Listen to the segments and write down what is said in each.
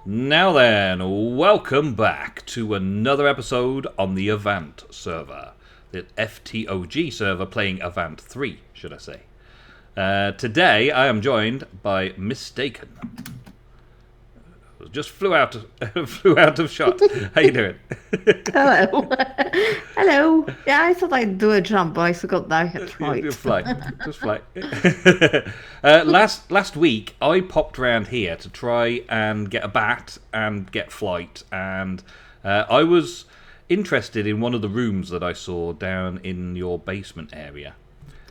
Now then, welcome back to another episode on the Avant server. The FTOG server playing Avant 3, should I say. Today I am joined by MisTaken. Just flew out of shot. How you doing? Hello. Hello. Yeah, I thought I'd do a jump, but I forgot that I had Just flight. fly. Just fly. Last week, I popped around here to try and get a bat and get flight, and I was interested in one of the rooms that I saw down in your basement area.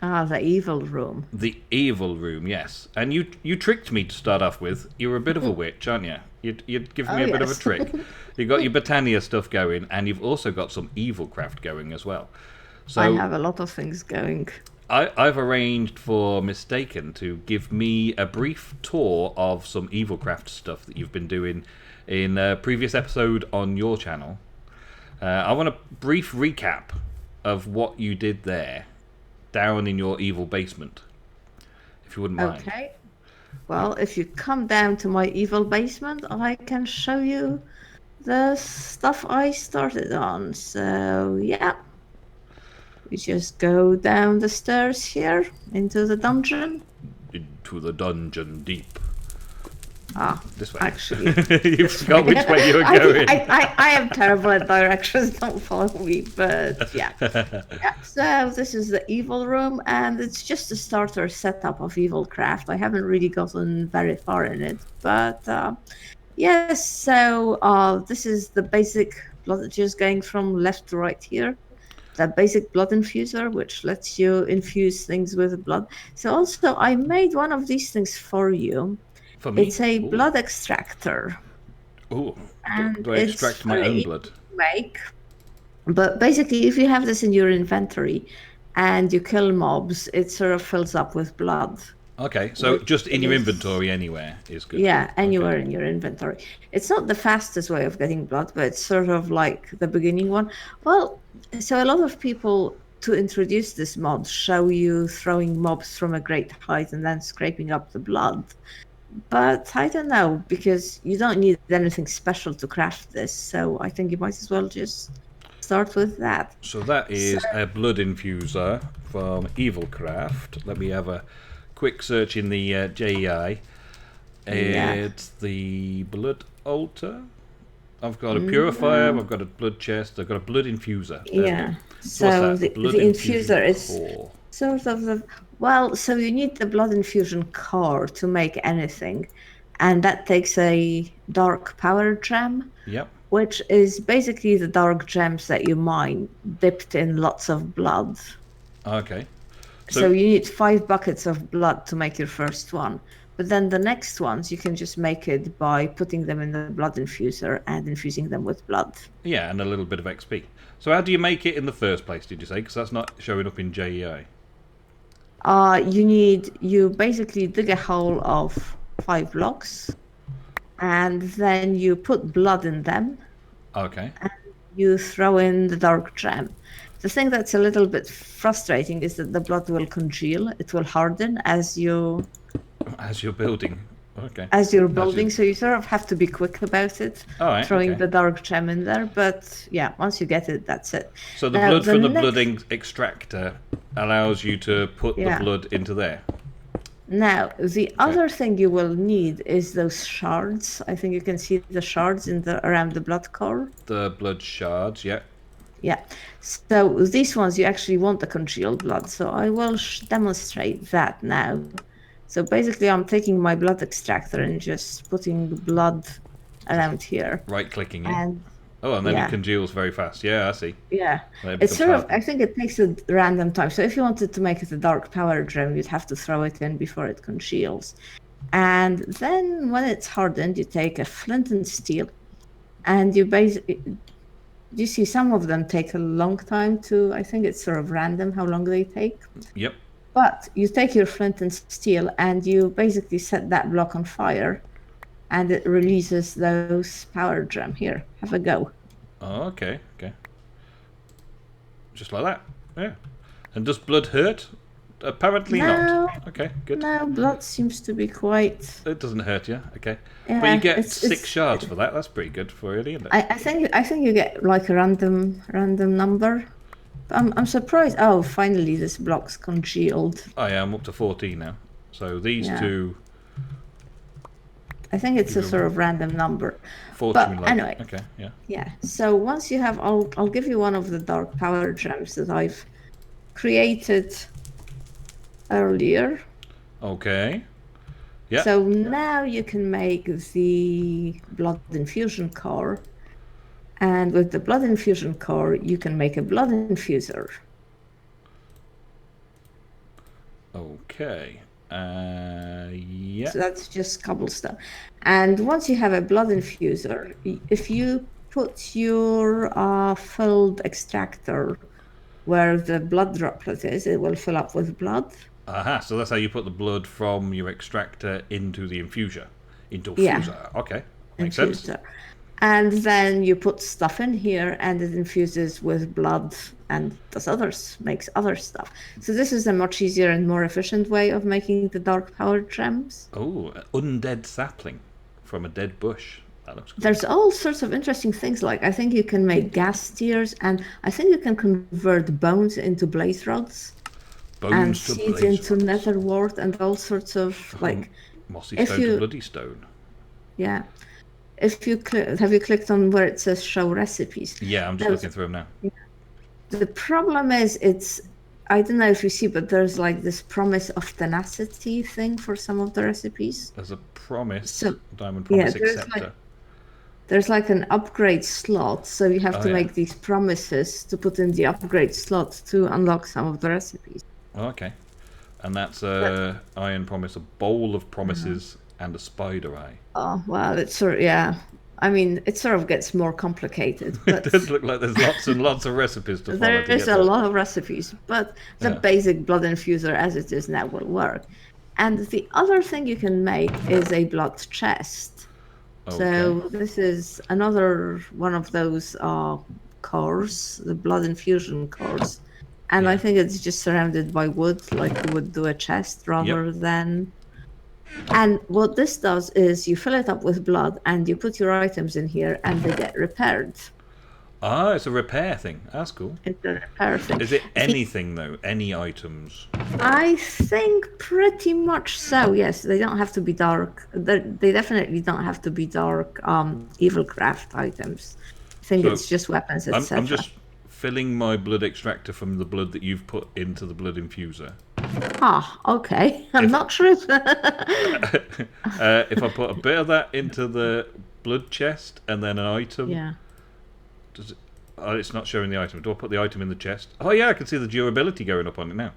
Ah, the evil room. The evil room, yes. And you tricked me to start off with. You were a bit of a witch, aren't you? You'd given Oh, me a bit of a yes. trick. You got your Britannia stuff going, and you've also got some Evilcraft going as well. I So have a lot of things going. I've arranged for MisTaken to give me a brief tour of some Evilcraft stuff that you've been doing in a previous episode on your channel. I want a brief recap of what you did there, down in your evil basement, if you wouldn't mind. Okay. Well, if you come down to my evil basement, I can show you the stuff I started on. So, yeah. We just go down the stairs here into the dungeon. Into the dungeon deep. Ah, This way. actually, You forgot which way you were I, going. I am terrible at directions. Don't follow me, but yeah. Yeah. So this is the evil room, and it's just a starter setup of Evilcraft. I haven't really gotten very far in it, but yes. So this is the basic blood, just going from left to right here. The basic blood infuser, which lets you infuse things with blood. So also, I made one of these things for you. For me? It's a Ooh. blood extractor, Ooh. and Do I it's extract my very own easy blood? to make. But basically, if you have this in your inventory and you kill mobs, it sort of fills up with blood. Okay, so Which just in your is, inventory anywhere is good. yeah, Okay. anywhere in your inventory. It's not the fastest way of getting blood, but it's sort of like the beginning one. Well, so a lot of people to introduce this mod show you throwing mobs from a great height and then scraping up the blood. But I don't know, because you don't need anything special to craft this, so I think you might as well just start with that. So that So, is a blood infuser from Evilcraft. Let me have a quick search in the JEI. yeah. It's the blood altar. I've got a purifier, No. I've got a blood chest, I've got a blood infuser. There we go. Yeah. So what's So that? the Blood infusion infuser is core. sort of the, well, so you need the blood infusion core to make anything. And that takes a dark power gem, Yep. which is basically the dark gems that you mine dipped in lots of blood. Okay. So you need 5 buckets of blood to make your first one. But then the next ones, you can just make it by putting them in the blood infuser and infusing them with blood. Yeah, and a little bit of XP. So how do you make it in the first place, did you say? Because that's not showing up in JEI. You basically dig a hole of 5 blocks, and then you put blood in them. Okay. You throw in the dark gem. The thing that's a little bit frustrating is that the blood will congeal. It will harden as As you're building. Okay. you're building, so you sort of have to be quick about it, Alright, throwing okay. the dark gem in there. But yeah, once you get it, that's it. So the Now, blood from the next- blood extractor allows you to put Yeah. the blood into there. Now, the other thing you will need is those shards. I think you can see the shards around the blood core. The blood shards, yeah. Yeah. So these ones you actually want the congealed blood. So I will demonstrate that now. So basically, I'm taking my blood extractor and just putting blood around here. Right clicking in. And Oh, and then yeah. it congeals very fast. Yeah, I see. yeah, Then it it's becomes sort of, hardened. I think it takes a random time. So if you wanted to make it a dark power gem, you'd have to throw it in before it congeals. And then when it's hardened, you take a flint and steel, and you see some of them take a long time to, I think it's sort of random how long they take. Yep. But you take your flint and steel and you basically set that block on fire, and it releases those power gem. Here, have a go. Oh, okay, okay. Just like that. Yeah. And does blood hurt? apparently No, not. Okay, good. no, blood seems to be quite. It doesn't hurt you. Okay, but Yeah, you get it's- 6 shards for that. That's pretty good for you, isn't it? I think you get like a random number. I'm surprised. Oh, finally this block's congealed. I am up to 14 now. So these Yeah. two. I think it's a sort of random number. Fortune But anyway. Okay, yeah. Yeah. So once you have, I'll give you one of the dark power gems that I've created earlier. Okay. Yeah. So now you can make the blood infusion core, and with the blood infusion core, you can make a blood infuser. Okay. Yeah. So that's just cobblestone. And once you have a blood infuser, if you put your filled extractor where the blood droplet is, it will fill up with blood. Aha, so that's how you put the blood from your extractor into the infuser. Into a Yeah. fuser. Okay. Makes sense. Infuser. And then you put stuff in here and it infuses with blood and makes other stuff. So this is a much easier and more efficient way of making the dark power gems. Oh, an undead sapling from a dead bush. That looks good. There's all sorts of interesting things, like I think you can make gas tears, and I think you can convert bones into blaze rods. And Bones to seeds blaze into rods. nether wart and all sorts of like Mossy if stone you- to bloody stone. yeah. If you have you clicked on where it says show recipes? Yeah, I'm just There's- looking through them now. The problem is I don't know if you see, but there's like this promise of tenacity thing for some of the recipes. There's a promise. So- Diamond yeah, promise there's acceptor. There's like an upgrade slot, so you have Oh, to yeah. make these promises to put in the upgrade slot to unlock some of the recipes. Oh, okay. And that's a iron promise, a bowl of promises, and a spider eye. Oh well, it's sort of, yeah. I mean, it sort of gets more complicated, It but does look like there's lots and lots of recipes to follow. there to is get a there. lot of recipes. But the Yeah. basic blood infuser as it is now will work. And the other thing you can make is a blood chest. Okay. So this is another one of those cores, the blood infusion cores. And I Yeah. think it's just surrounded by wood, like you would do a chest rather than. And what this does is you fill it up with blood and you put your items in here and they get repaired. Ah, it's a repair thing. That's cool. It's a repair thing. Is it anything though? Any items? I think pretty much so. Yes, they don't have to be dark. They definitely don't have to be dark. Evilcraft items. I think So, it's just weapons, etc. I'm just filling my blood extractor from the blood that you've put into the blood infuser. Ah, okay. I'm not sure if. If I put a bit of that into the blood chest and then an item, Yeah. does it? Oh, it's not showing the item. Do I put the item in the chest? Oh yeah, I can see the durability going up on it now.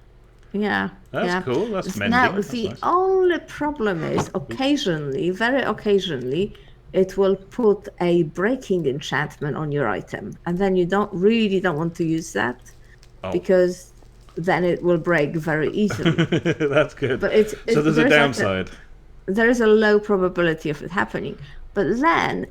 Yeah. That's yeah. cool. That's mending. Now That's the nice. only problem is occasionally, very occasionally, it will put a breaking enchantment on your item, and then you don't want to use that Oh. because then it will break very easily. That's good. But it's so there's a like downside. there is a low probability of it happening. But then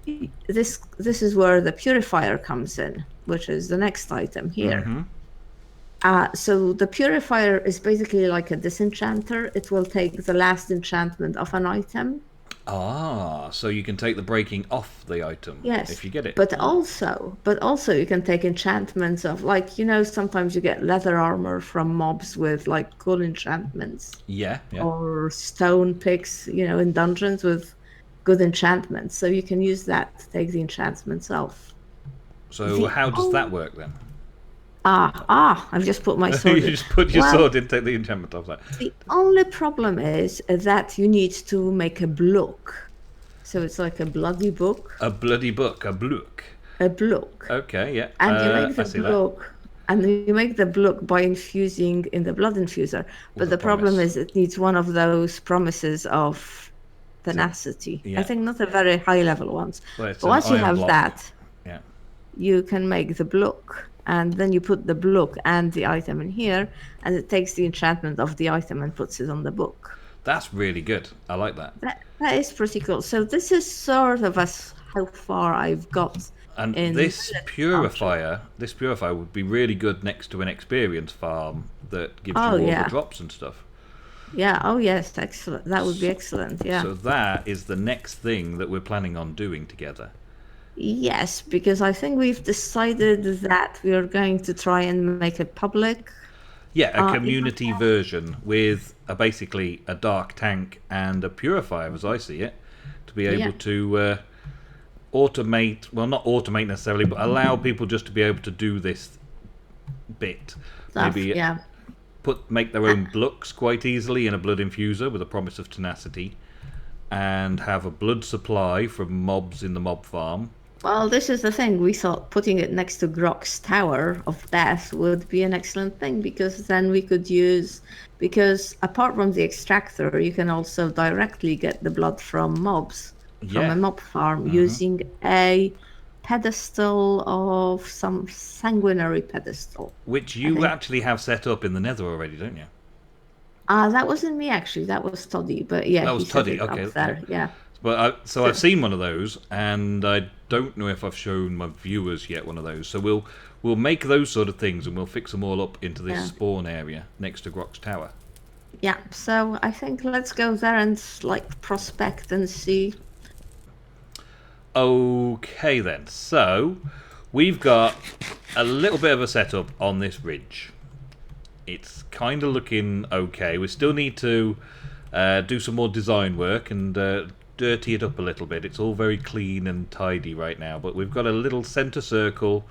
this is where the purifier comes in, which is the next item here. Mhm. So the purifier is basically like a disenchanter. It will take the last enchantment of an item. Ah, so you can take the breaking off the item. Yes. If you get it. But also you can take enchantments of, like, sometimes you get leather armor from mobs with like cool enchantments. Yeah. Yeah. Or stone picks, in dungeons with good enchantments. So you can use that to take the enchantments off. So how does that work then? I've just put my sword You in. just put your Well, sword in, take the enchantment off that. The only problem is that you need to make a book. So it's like a bloody book. A bloody book, a book. A book. Okay, yeah. And you I make the see that. book. And you make the block by infusing in the blood infuser. But With the a problem promise. is it needs one of those promises of tenacity. Yeah. I think not a very high level ones. Well, it's But an once you iron have block. that, Yeah. you can make the block. And then you put the block and the item in here, and it takes the enchantment of the item and puts it on the book. That's really good. I like that. That is pretty cool. So this is sort of how far I've got And this purifier would be really good next to an experience farm that gives you all the drops and stuff. Yeah, oh yes, excellent. That would be excellent, yeah. So that is the next thing that we're planning on doing together. Yes, because I think we've decided that we are going to try and make it public. Yeah, a community version with basically a dark tank and a purifier, as I see it, to be able to automate, well, not automate necessarily, but allow people just to be able to do this bit. Maybe make their own blocks quite easily in a blood infuser with a promise of tenacity, and have a blood supply from mobs in the mob farm. Well, this is the thing. We thought putting it next to Grok's Tower of Death would be an excellent thing, because then we could use, because apart from the extractor, you can also directly get the blood from mobs, from a mob farm, using a pedestal of some sanguinary pedestal. Which you actually have set up in the Nether already, don't you? That wasn't me, actually. That was Toddy, but yeah, that was Toddy. Okay, up there. Yeah. But I've seen one of those, and I don't know if I've shown my viewers yet one of those. So we'll make those sort of things, and we'll fix them all up into this spawn area next to Grok's Tower. Yeah. So I think let's go there and prospect and see. Okay then. So we've got a little bit of a setup on this ridge. It's kind of looking okay. We still need to do some more design work and dirty it up a little bit. It's all very clean and tidy right now, but we've got a little center circle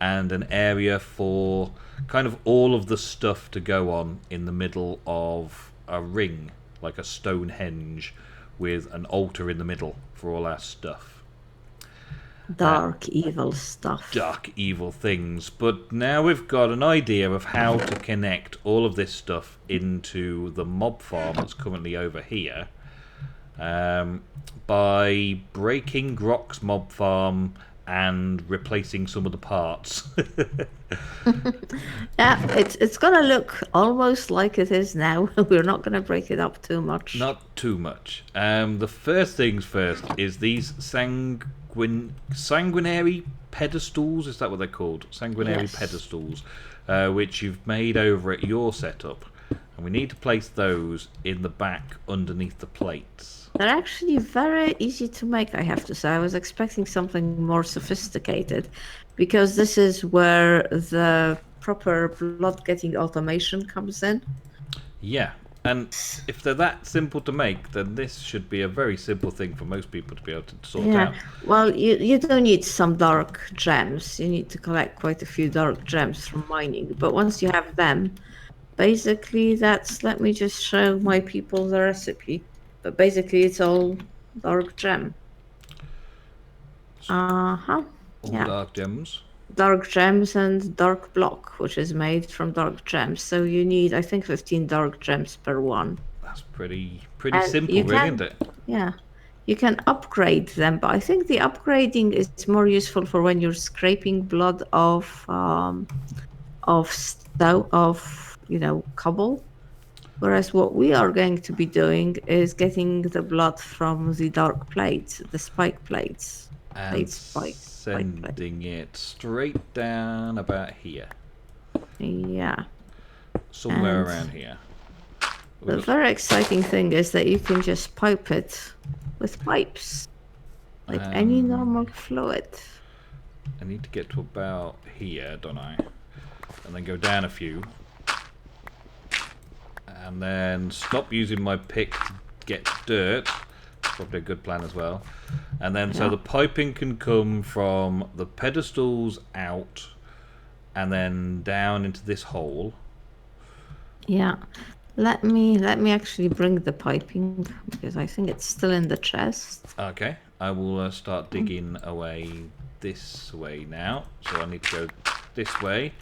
and an area for kind of all of the stuff to go on in the middle of a ring, like a Stonehenge with an altar in the middle for all our stuff. Dark, evil stuff. Dark, evil things. But now we've got an idea of how to connect all of this stuff into the mob farm that's currently over here. By breaking Grok's mob farm and replacing some of the parts. Yeah, it's gonna look almost like it is now. We're not gonna break it up too much. Not too much. The first things first is these sanguinary pedestals. Is that what they're called? Sanguinary pedestals, which you've made over at your setup, and we need to place those in the back underneath the plates. They're actually very easy to make, I have to say. I was expecting something more sophisticated, because this is where the proper blood-getting automation comes in. Yeah, and if they're that simple to make, then this should be a very simple thing for most people to be able to sort out. Well, you do need some dark gems. You need to collect quite a few dark gems from mining. But once you have them, basically let me just show my people the recipe. But basically it's all dark gem. All dark gems? Dark gems and dark block, which is made from dark gems. So you need, I think, 15 dark gems per one. That's pretty simple, really, isn't it? Yeah. You can upgrade them, but I think the upgrading is more useful for when you're scraping blood of cobble. Whereas what we are going to be doing is getting the blood from the dark plates, the spike plates. And sending it straight down about here. Yeah. Somewhere around here. The very exciting thing is that you can just pipe it with pipes. Like any normal fluid. I need to get to about here, don't I? And then go down a few. And then stop using my pick to get dirt. Probably a good plan as well. And then so the piping can come from the pedestals out and then down into this hole. Yeah. Let me actually bring the piping, because I think it's still in the chest. Okay. I will start digging away this way now. So I need to go this way.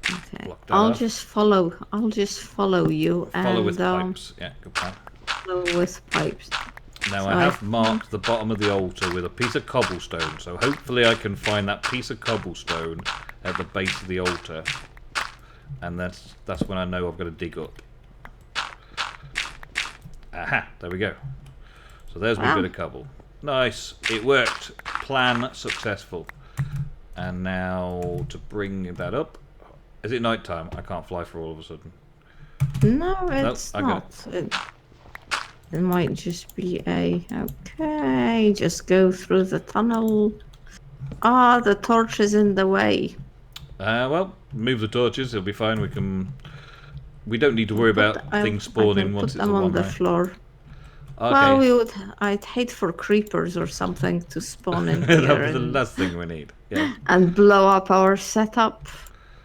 Okay. I'll just follow you. Follow with pipes. Yeah, good plan. Follow with pipes. Now I have marked the bottom of the altar with a piece of cobblestone, so hopefully I can find that piece of cobblestone at the base of the altar, and that's when I know I've got to dig up. Aha! There we go. So there's my bit of cobble. Nice. It worked. Plan successful. And now to bring that up. Is it night time? I can't fly for all of a sudden. No, it's okay. not. It might just be a... Okay, just go through the tunnel. Ah, the torch is in the way. Well, move the torches. It'll be fine. We don't need to worry about things spawning once it's them on the way. floor. Okay. Well, I'd hate for creepers or something to spawn in here. That'll be the last thing we need. Yeah. And blow up our setup.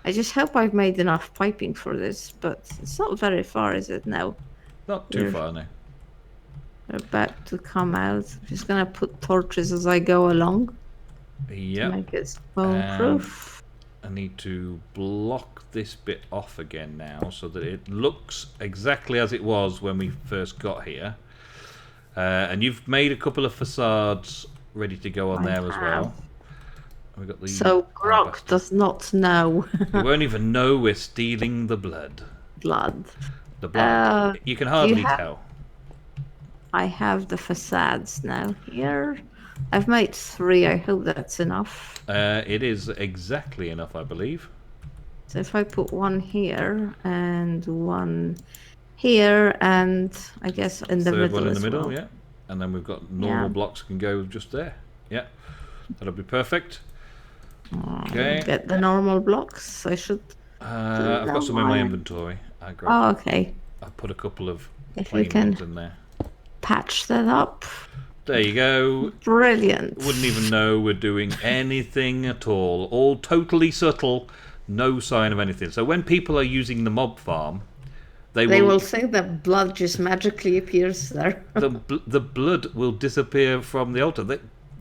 I just hope I've made enough piping for this, but it's not very far, is it now? Not too far now. We're about to come out. I'm just gonna put torches as I go along. Yeah. To make it spawn-proof. I need to block this bit off again now so that it looks exactly as it was when we first got here. And you've made a couple of facades ready to go on there as well. We got the so Grok does not know. He won't even know we're stealing the blood. The blood. You can hardly tell. I have the facades now here. I've made 3. I hope that's enough. It is exactly enough, I believe. So if I put 1 here and 1 here, and I guess in the middle. 3rd one in the middle, yeah. And then we've got normal blocks can go just there. Yeah, that'll be perfect. Okay. Get the normal blocks. I should. I've got some in my inventory. Okay. I put a couple of plain ones in there. Patch that up. There you go. Brilliant. Wouldn't even know we're doing anything at all. All totally subtle. No sign of anything. So when people are using the mob farm, they will think that blood just magically appears there. the blood will disappear from the altar.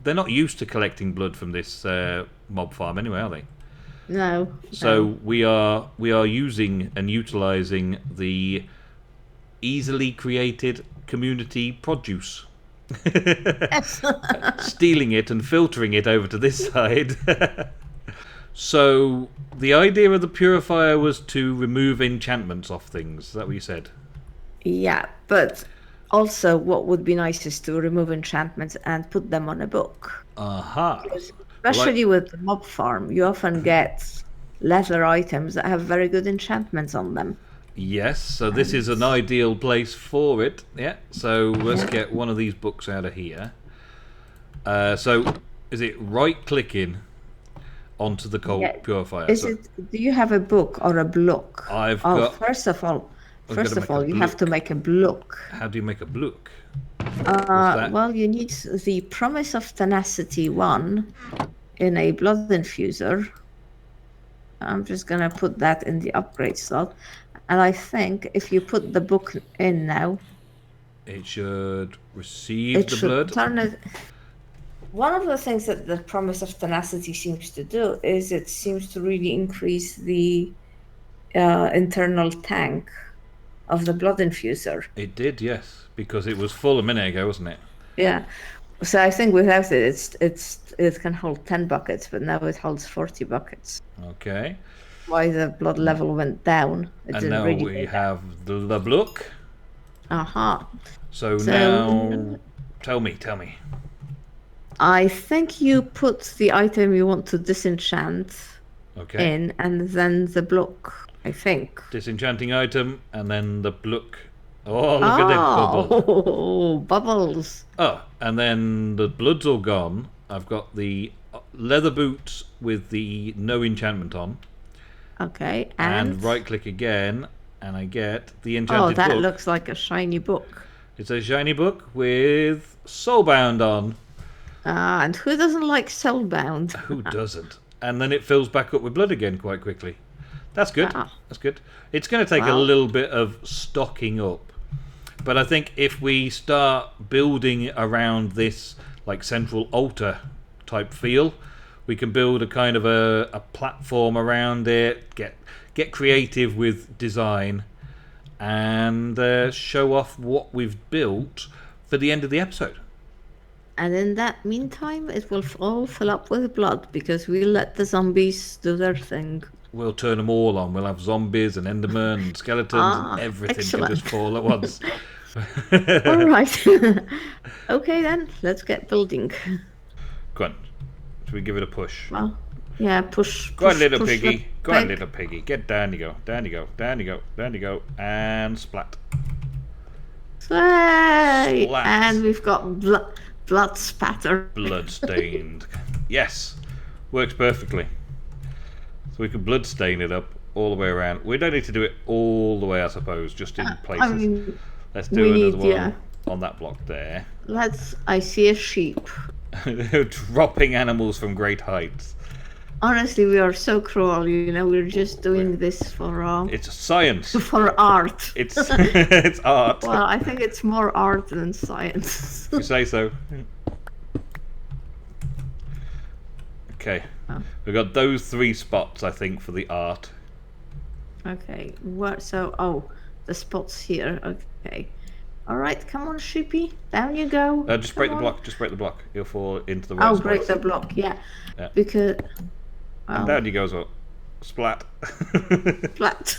They're not used to collecting blood from this mob farm anyway, are they? No. So we are using and utilizing the easily created community produce. Stealing it and filtering it over to this side. So the idea of the purifier was to remove enchantments off things. Is that what you said? Yeah, but also what would be nice is to remove enchantments and put them on a book. Aha. Especially with the mob farm, you often get leather items that have very good enchantments on them. Yes, so this is an ideal place for it. Yeah, so let's get one of these books out of here. So is it right-clicking onto the coal purifier? Do you have a book or a block? I've got... First of all, you have to make a block. How do you make a block? Well, you need the Promise of Tenacity 1 in a blood infuser. I'm just going to put that in the upgrade slot. And I think if you put the book in now... It should receive the blood? Turn it... One of the things that the Promise of Tenacity seems to do is it seems to really increase the internal tank of the blood infuser. It did, yes, because it was full a minute ago, wasn't it? Yeah. So I think without it, it can hold 10 buckets, but now it holds 40 buckets. Okay. Why the blood level went down. And now we have the block. Aha. So now, tell me. I think you put the item you want to disenchant in, and then the block, I think. Disenchanting item, and then the block. Oh, look at that bubble. Oh, bubbles. Oh, and then the blood's all gone. I've got the leather boots with the no enchantment on. Okay, and right-click again, and I get the enchanted book. Oh, that looks like a shiny book. It's a shiny book with Soulbound on. And who doesn't like Soulbound? Who doesn't? And then it fills back up with blood again quite quickly. That's good. That's good. It's going to take a little bit of stocking up. But I think if we start building around this like central altar type feel, we can build a kind of a platform around it, get creative with design, and show off what we've built for the end of the episode. And in that meantime, it will all fill up with blood, because we'll let the zombies do their thing. We'll turn them all on. We'll have zombies and endermen and skeletons and everything can just fall at once. All right. Okay then, let's get building. Go on. Should we give it a push? Well, Yeah, push. Go on, push, little push the piggy. Go on, pig. little piggy. Get down you go. Down you go. Down you go. Down you go. And splat. Hey! Splat. And we've got blood spatter. Blood stained. Yes. Works perfectly. So we can blood stain it up all the way around. We don't need to do it all the way, I suppose, just in places. I mean, Let's do we another need, one on that block there. I see a sheep. Dropping animals from great heights. Honestly, we are so cruel, we're just doing this for It's science. for art. It's it's art. Well, I think it's more art than science. If you say so. Okay. Oh. We've got those 3 spots, I think, for the art. Okay, the spots here. Okay. Alright, come on, sheepy. Down you go. Just break the block. Just break the block. You'll fall into the right Oh, spot. break the block, yeah. Yeah. Because... And down you go as well. Splat. Flat.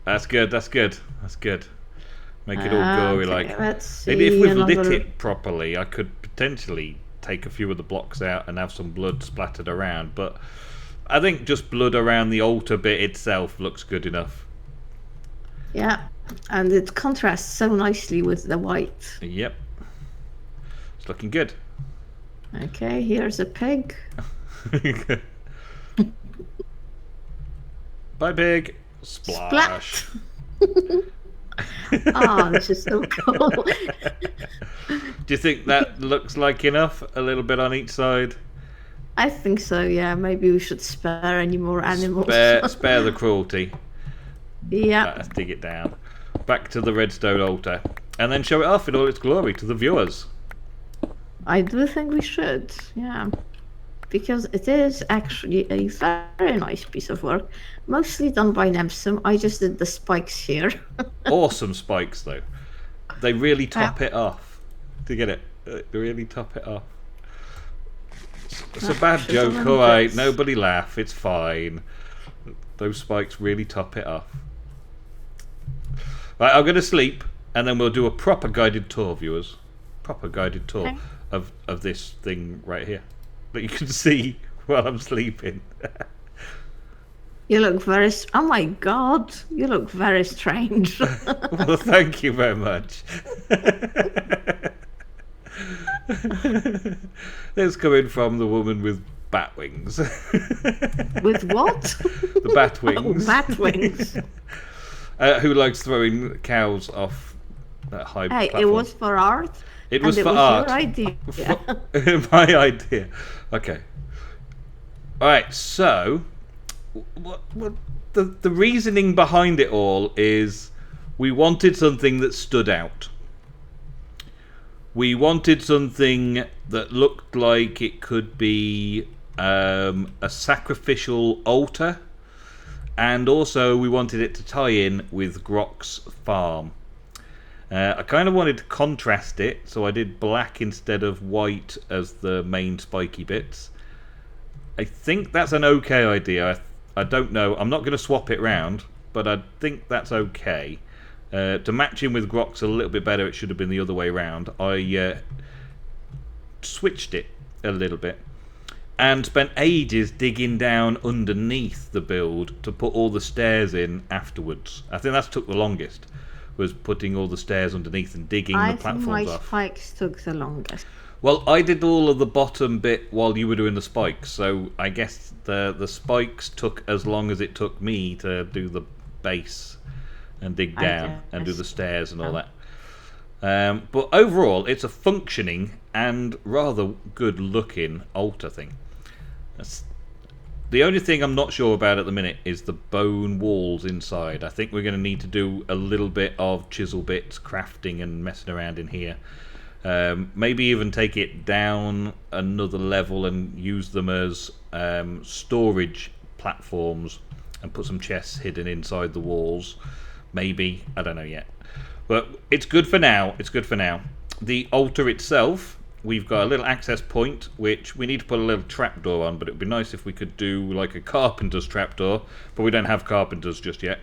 That's good. That's good. That's good. Make it all gory like. Let's see. Maybe if we've lit it properly, I could potentially take a few of the blocks out and have some blood splattered around. But I think just blood around the altar bit itself looks good enough. Yeah, and it contrasts so nicely with the white. Yep. It's looking good. Okay, here's a pig. Bye, pig. Splash. Oh, this is so cool. Do you think that looks like enough? A little bit on each side? I think so, yeah. Maybe we should spare any more animals. Spare the cruelty. Yeah. Let's dig it down. Back to the redstone altar. And then show it off in all its glory to the viewers. I do think we should, yeah. Because it is actually a very nice piece of work. Mostly done by Nemsun. I just did the spikes here. Awesome spikes, though. They really top it off. Do you get it? They really top it off. It's a bad joke, alright. Nobody laugh. It's fine. Those spikes really top it off. Right, I'm going to sleep, and then we'll do a proper guided tour, viewers. Proper guided tour of this thing right here that you can see while I'm sleeping. You look very... Oh my god, you look very strange. Well, thank you very much. That's coming from the woman with bat wings. With what? The bat wings. Oh, bat wings. Who likes throwing cows off that high Hey, platform. it was for art. It was for art. art. Your idea. My idea. Okay. All right. So, what the reasoning behind it all is we wanted something that stood out. We wanted something that looked like it could be a sacrificial altar, and also we wanted it to tie in with Grok's farm. I kind of wanted to contrast it, so I did black instead of white as the main spiky bits. I think that's an okay idea. I don't know. I'm not going to swap it round, but I think that's okay. To match in with Grok's a little bit better, it should have been the other way round. I switched it a little bit and spent ages digging down underneath the build to put all the stairs in afterwards. I think that took the longest, was putting all the stairs underneath and digging the platforms my off. spikes took the longest. Well, I did all of the bottom bit while you were doing the spikes, so I guess the spikes took as long as it took me to do the base and dig down and do the stairs and all that. But overall, it's a functioning and rather good looking altar thing. The only thing I'm not sure about at the minute is the bone walls inside. I think we're going to need to do a little bit of chisel bits, crafting and messing around in here. Maybe even take it down another level and use them as storage platforms and put some chests hidden inside the walls. Maybe, I don't know yet. But it's good for now. It's good for now. The altar itself, we've got a little access point, which we need to put a little trapdoor on, but it would be nice if we could do like a carpenter's trapdoor, but we don't have carpenters just yet.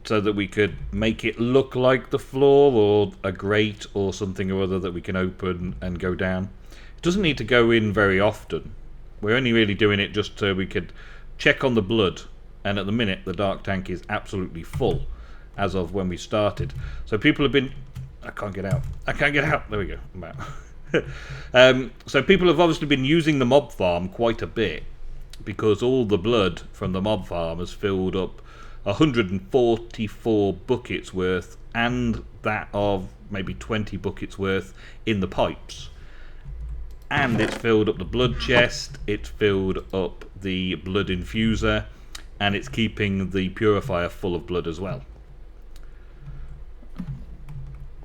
So that we could make it look like the floor or a grate or something or other that we can open and go down. It doesn't need to go in very often. We're only really doing it just so we could check on the blood, and at the minute the dark tank is absolutely full as of when we started. So people have been... I can't get out. There we go. I'm out. So people have obviously been using the mob farm quite a bit, because all the blood from the mob farm has filled up 144 buckets worth, and that of maybe 20 buckets worth in the pipes. And it's filled up the blood chest, it's filled up the blood infuser, and it's keeping the purifier full of blood as well.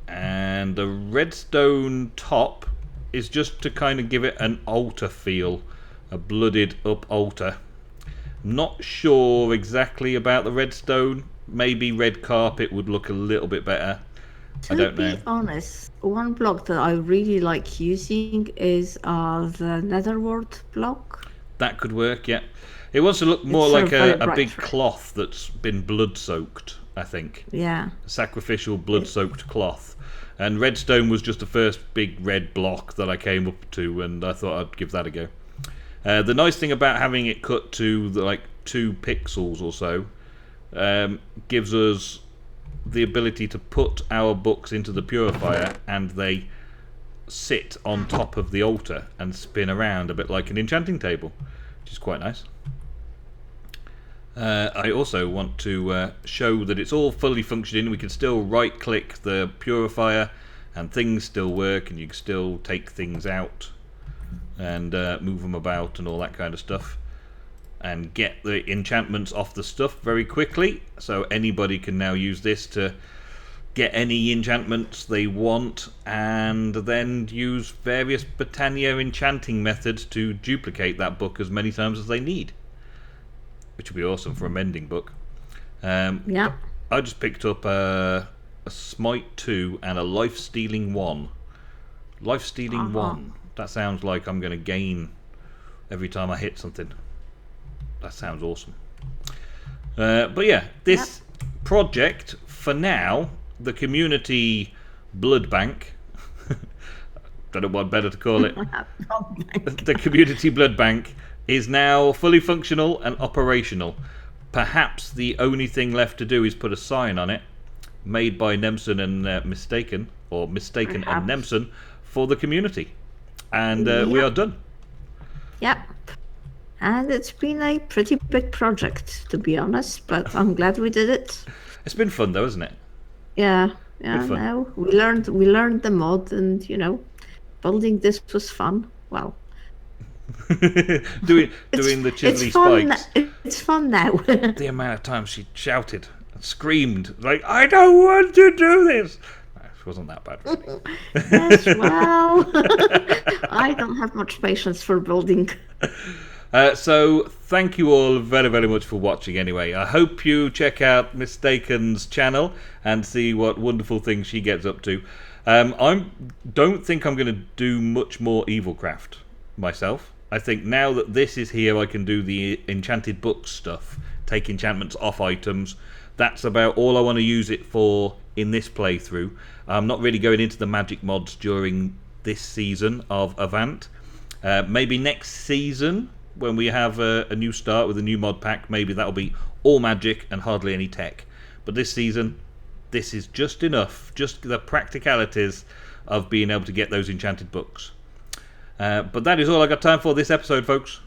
And the redstone top is just to kind of give it an altar feel, a blooded up altar. Not sure exactly about the redstone. Maybe red carpet would look a little bit better. I don't know. To be honest, one block that I really like using is the netherwort block. That could work, yeah. It wants to look more like a big cloth that's been blood soaked, I think. Yeah. A sacrificial blood soaked cloth. And redstone was just the first big red block that I came up to, and I thought I'd give that a go. The nice thing about having it cut to like 2 pixels or so gives us the ability to put our books into the purifier, and they sit on top of the altar and spin around a bit like an enchanting table, which is quite nice. I also want to show that it's all fully functioning. We can still right click the purifier and things still work, and you can still take things out and move them about and all that kind of stuff, and get the enchantments off the stuff very quickly. So anybody can now use this to get any enchantments they want, and then use various Britannia enchanting methods to duplicate that book as many times as they need, which would be awesome for a mending book. Yeah. I just picked up a Smite 2 and a Life Stealing 1. Life Stealing 1. That sounds like I'm going to gain every time I hit something. That sounds awesome. But yeah, this project, for now, the community blood bank, don't know what better to call it, the community blood bank is now fully functional and operational. Perhaps the only thing left to do is put a sign on it, made by Nemsun and MisTaken, or MisTaken and Nemsun, for the community. And we are done. Yep. And it's been a pretty big project, to be honest, but I'm glad we did it. It's been fun though, isn't it? Yeah, no, we learned the mod, and building this was fun. Well, doing the chiselly spikes. It's fun now. The amount of times she shouted and screamed like, "I don't want to do this." It wasn't that bad. Yes, well, I don't have much patience for building. So thank you all very, very much for watching anyway. I hope you check out MisTaken's channel and see what wonderful things she gets up to. I don't think I'm going to do much more Evilcraft myself. I think now that this is here, I can do the enchanted book stuff, take enchantments off items. That's about all I want to use it for in this playthrough. I'm not really going into the magic mods during this season of Avant. Maybe next season, when we have a new start with a new mod pack, maybe that'll be all magic and hardly any tech. But this season, this is just enough, just the practicalities of being able to get those enchanted books. But that is all I got time for this episode, folks.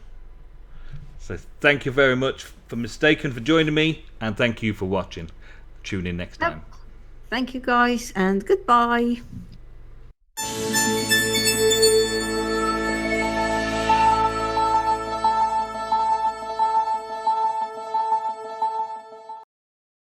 So thank you very much for MisTaken for joining me, and thank you for watching. Tune in next time. Thank you guys, and goodbye.